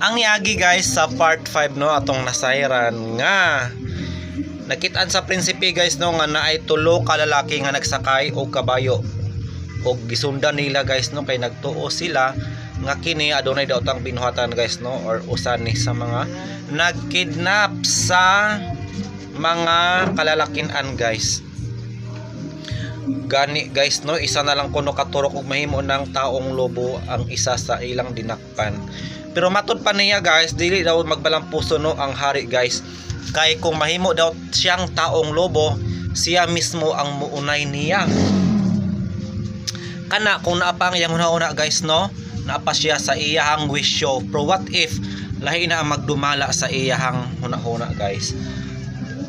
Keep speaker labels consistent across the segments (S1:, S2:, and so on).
S1: Ang niagi guys sa part 5 no atong nasayran nga nakitaan sa prinsipe guys no nga naay tulo ka lalaki nga nagsakay og kabayo og gisundan nila guys no kay nagtuo sila nga kini adunay daw tang binuhatan guys no or usan ni sa mga nagkidnap sa mga kalalakinan guys. Gani guys no isa na lang kuno katurok og mahimo ng taong lobo ang isa sa ilang dinakpan. Pero matud pa niya guys dili daw magbalampuso no ang hari guys. Kay kung mahimo daw siyang taong lobo, siya mismo ang muunay niya. Kana kung naapa ang iyang una guys no, naapa siya sa iyahang wisyo. Pero what if lahi na ang magdumala sa iyahang huna guys?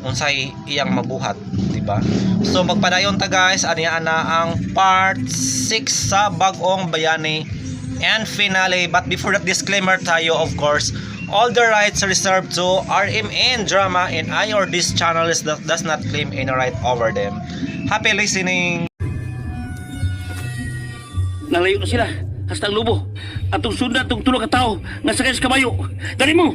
S1: Unsay iyang mabuhat, di ba? So magpadayon ta guys, aniya na ang part 6 sa Bag-ong Bayani and finale. But before that, disclaimer tayo of course. All the rights are reserved to RMN Drama and I or this channel does not claim any right over them. Happy listening!
S2: Nalayo na sila. Hasta ang lubo. Atong sundan itong tulog ka tao nga sakay sa kabayo. Dali mo!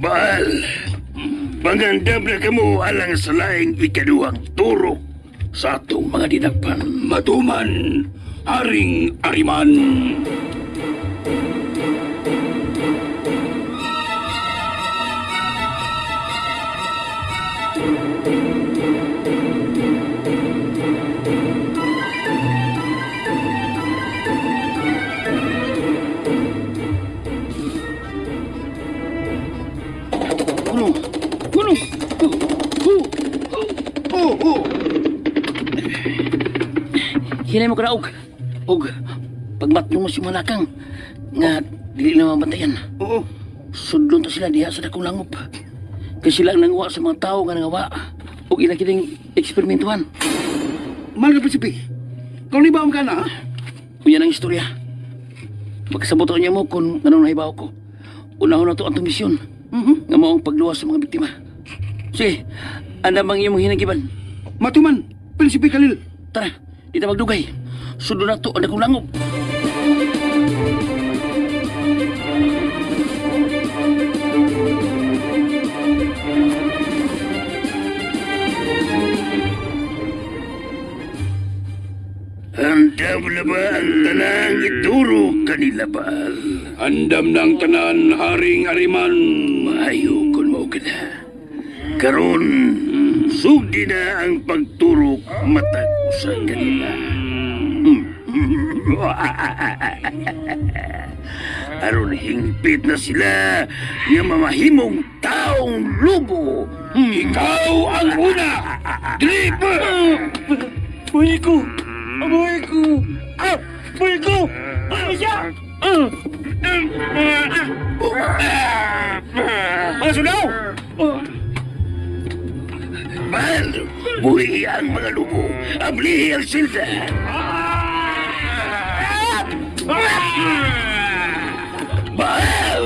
S3: Baal, mangandam na kamo alang sa laing ikaduhang turok sa atong mga dinakpan. Matuman, Haring Ariman.
S2: Hinay mo karaog. Og pagmatno mo si Manakang nga dili na mamatayan.
S3: Oo.
S2: Sudlon to sila diha sa dakong langop. Kasi sila ang nanguha sa mga tao nga nangawa. Og ilang kining eksperimentuhan.
S3: Mahal ka Prinsipe, kung libaw ka na, ha?
S2: Uyan ang istorya. Magkasaboto niya mo kung anong nahibaw ko. Unahon na to ang misyon. Nga mo ang pagluwas sa mga biktima. Sige, anda bang iyong hinagiban?
S3: Matuman, Prinsipe Khalil.
S2: Tara, di na magdugay. Sudo na to ang dakong langop.
S3: Andam na ba ang tanang ituro kanila ba? Andam ng tanan, Haring Ariman. Maayo kung mo ka na. Karon, sugdi na ang pagturok matag sa kanila. Aron hingpit na sila nga mamahimong taong lubo. Ikaw ang una! Driver!
S2: Buhay ko! Buhay ko! Buhay ko! Ano siya? Mga sudaw!
S3: Mahal, buhi ang mga lubo. Ablihi ang silda. Mahal!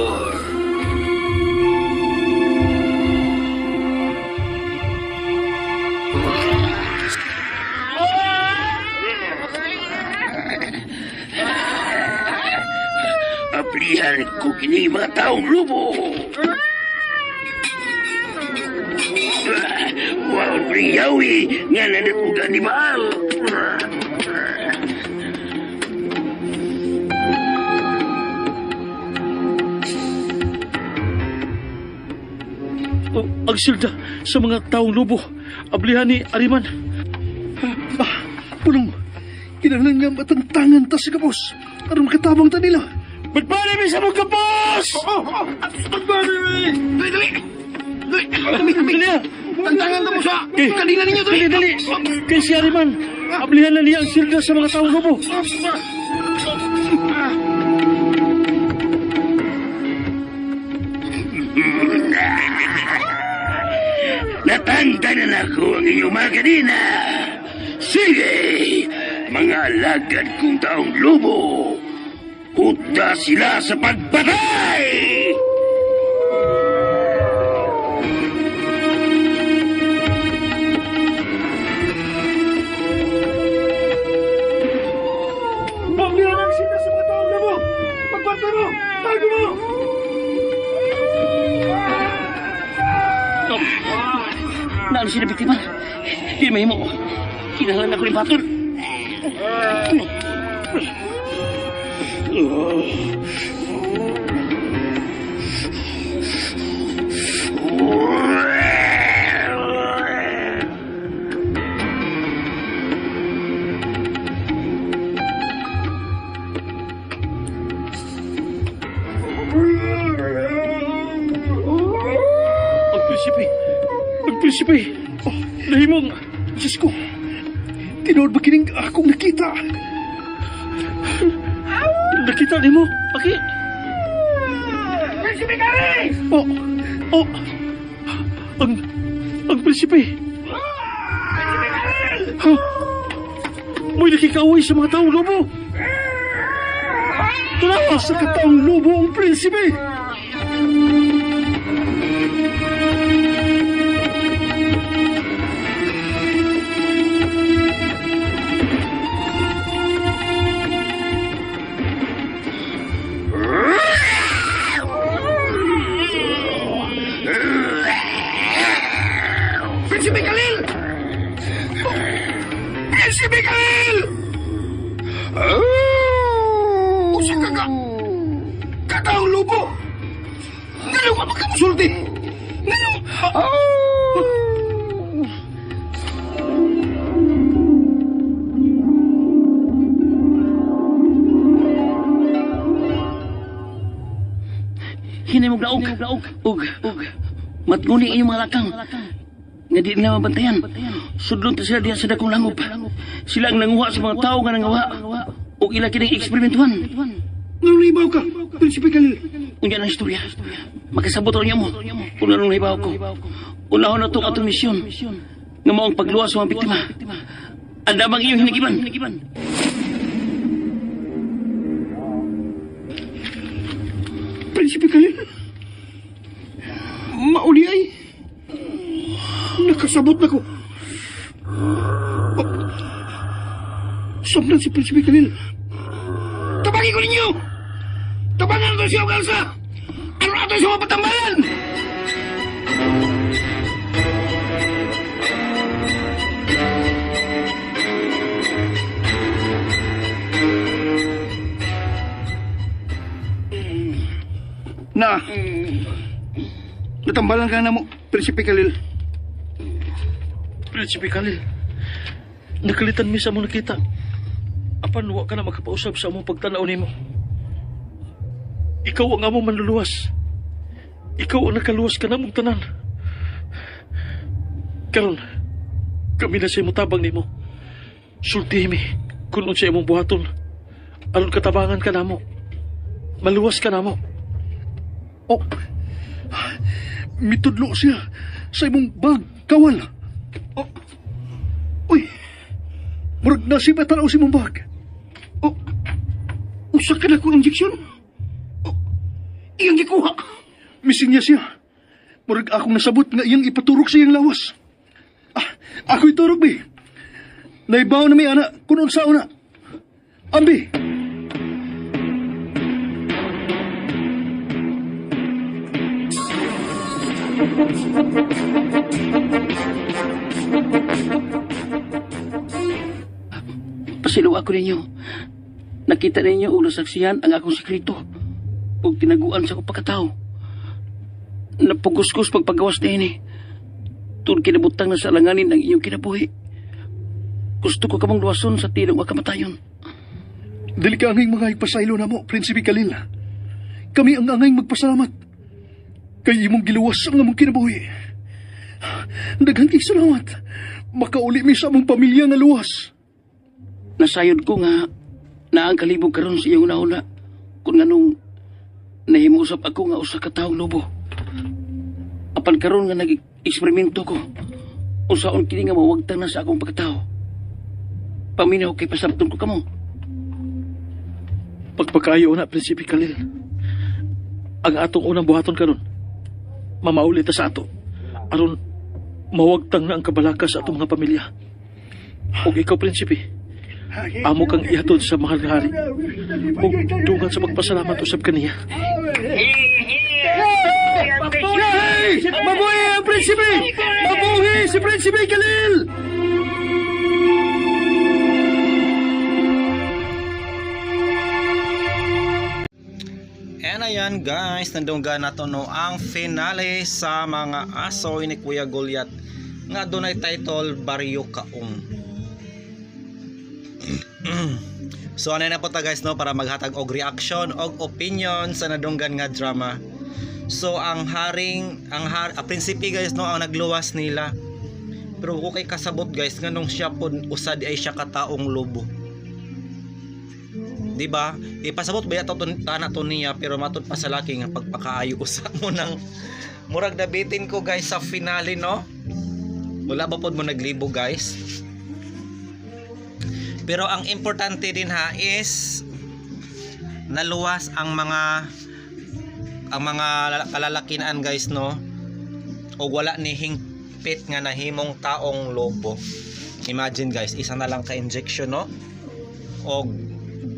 S3: Ablihan ko kini mga taong lubo. Wow, priyawi nga nanatugan ni Mahal.
S2: Ang silda sa mga taong lubo. Ablihan ni Ariman.
S4: Punong, kinahanglan nga matantangan ta si Kapos. Aron makatabang ta nila.
S2: Magpare mi sa mga kapos!
S4: Magpare mi! Dali ah. Tantangan na mo sa kadina ninyo.
S3: Dali. Kay si Ariman, ablihan na niya ang silda sa mga taong lobo.
S2: Natanggalan ako ang inyong mga kadina. Sige, mga alagad kong taong lobo. Punta sila sa pagpatay!
S3: Ablihan ang silda sa mga taong lobo. Pagpanta mo! Tago mo!
S2: Naan sila biktima? Di mahimo. Kinahalan ako ni Patol.
S3: Ang prinsipe. Oh, nahimong.
S4: Diyos ko. Tinood ba kining akong nakita?
S3: Nakita ni mo. Aki. Oh. Ang prinsipe. Huh? Mo'y nakikaway sa mga taong lobo.
S4: Tara sa kataong lobo ang prinsipe. Prinsipe Khalil! Prinsipe Khalil! Usa ka ka! Kataong lobo! Ngano ka magkamusulti? Ngano?
S2: Hinay mo glaog. Ug. Matnguni inyong mga lakang. Nga di nila mabantayan. Sudlon ta sila diyan sa dakong langob. Sila ang nanguha sa mga tao nga nangawa. O ila kining eksperimentuhan.
S4: Ngano naibaw ka, Prinsipe Khalil?
S2: Unya na istorya. Makasabot rin niya mo. Kung anong nahibaw ko. Unahon na itong atong misyon. Nga maong pagluwas sa mga biktima. Anda bang iyong hinigiban?
S4: Prinsipe Khalil? Mauli ay. Nakasabot na ko. Sabnan si Prinsipe Khalil. Tabangin ko ninyo! Tabangan ko siya o kalsa! Ano ato sa mga patambayan? Na, natambalan ka na mo, Prinsipe Khalil.
S3: Prinsipe Khalil. Nakalitan mi sa among nakita. Apan wa ka na makapausab sa among pagtanaw nimo. Ikaw ang among manluluwas. Ikaw ang nakaluwas ka na mong tanan. Karon, kami na siya mutabang nimo. Sultihi mi kung unsay imong buhaton. Aron katabangan ka namo. Maluwas ka namo.
S4: Oh, mitudlo siya sa imong bag, kawal. Oh, uy, murag nasib at tanaw si mong bag. Oh, usa ka na kong injeksyon. Oh, iyang gikuha. Missing niya siya. Murag akong nasabot nga iyang ipaturok sa iyang lawas. Ako'y turok, bi. Naibaw na may anak, kunon sa una. Ambi.
S2: Pasilaw ako ninyo. Nakita ninyo o nasaksihan ang akong sekreto. O tinaguan sa akong pagkatao. Napuguskus pagpagawas na ini. Tun kinabutang na sa alanganin ang inyong kinabuhi. Gusto ko kamang luwason sa tilong makamatayon.
S4: Dili ka angay mga ipasaylo na mo, Prinsipe Khalil. Kami ang angay magpasalamat. Kay imong giluwas ang among kinabuhi. Daghang kay salamat. Makauli mi sa among pamilya nga luwas.
S2: Nasayod ko nga na ang kalibog karon sa iyong nauna kung nganong nahimusap ako nga usa ka taong lobo. Apan karon nga nag-eksperimento ko unsaon kini nga mawagtang na sa akong pagkatao. Paminaw kay pasabton ko kamo.
S4: Pagpakaayo na, Prinsipe Khalil. Ang atong unang buhaton karon, mamauli ta sa ato. Aron mawagtang na ang kabalaka sa atong mga pamilya. O ikaw, Prinsipe, amo kang ihatod sa mahal nga hari. O dungan sa magpasalamat usab kaniya. Mabuhay ang Prinsipe! Mabuhay si Prinsipe Khalil!
S1: And ayan guys, nandunggan na to no ang finale sa mga asoy ni Kuya Goliath nga dunay title Baryo Kaong. So ano na po ta guys no para maghatag og reaction og opinion sa nadunggan nga drama. So ang prinsipe guys no ang nagluwas nila. Pero okay kasabot guys nganong siya pod usad ay siya kataong lobo. Di ba? Ipasabot ba yato tana to niya pero matud pa sa laki nga pagpakaayo usa mo nang murag dabitin ko guys sa finale no. Wala ba pod mo naglibo guys? Pero ang importante din ha is naluwas ang mga kalalakinan guys no. O wala ni hingpit nga nahimong taong lobo. Imagine guys, isa na lang ka injection no. Og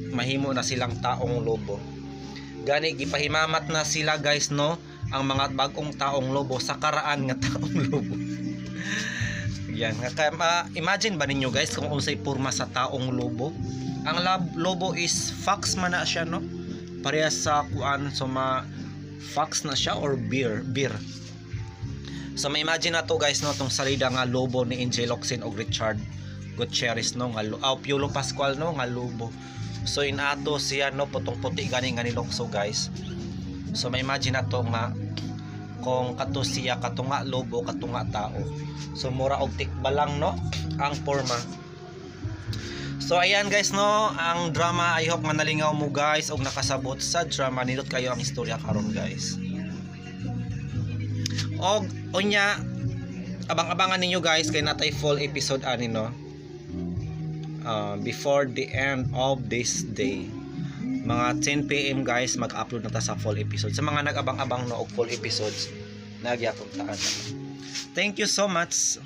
S1: mahimo na silang taong lobo. Gani gipahimamat na sila guys no ang mga bagong taong lobo sa karaan nga taong lobo. Yan nga imagine ba ninyo guys kung unsay porma sa taong lobo? Ang lobo is fox man na siya no. Parehas sa kuan so fox na siya or bear. So may imagine na to guys no tong salida nga lobo ni Angel Locsin og Richard Gutierrez no nga Piolo Pascual no nga lobo. So inato siya no putong puti gani nga nilokso guys. So may imagine na to nga kung kato siya katunga lobo katunga tao. So mura og tikba lang no ang forma. So ayan guys no ang drama, I hope nga nalingaw mo guys og nakasabot sa drama. Nindot kayo ang istorya karon guys. Og unya abang-abangan ninyo guys kay natay full episode ani no. Before the end of this day mga 10 PM guys mag-upload na ta sa full episode. Sa mga nag-abang-abang no og full episodes nagyapon taan. Thank you so much.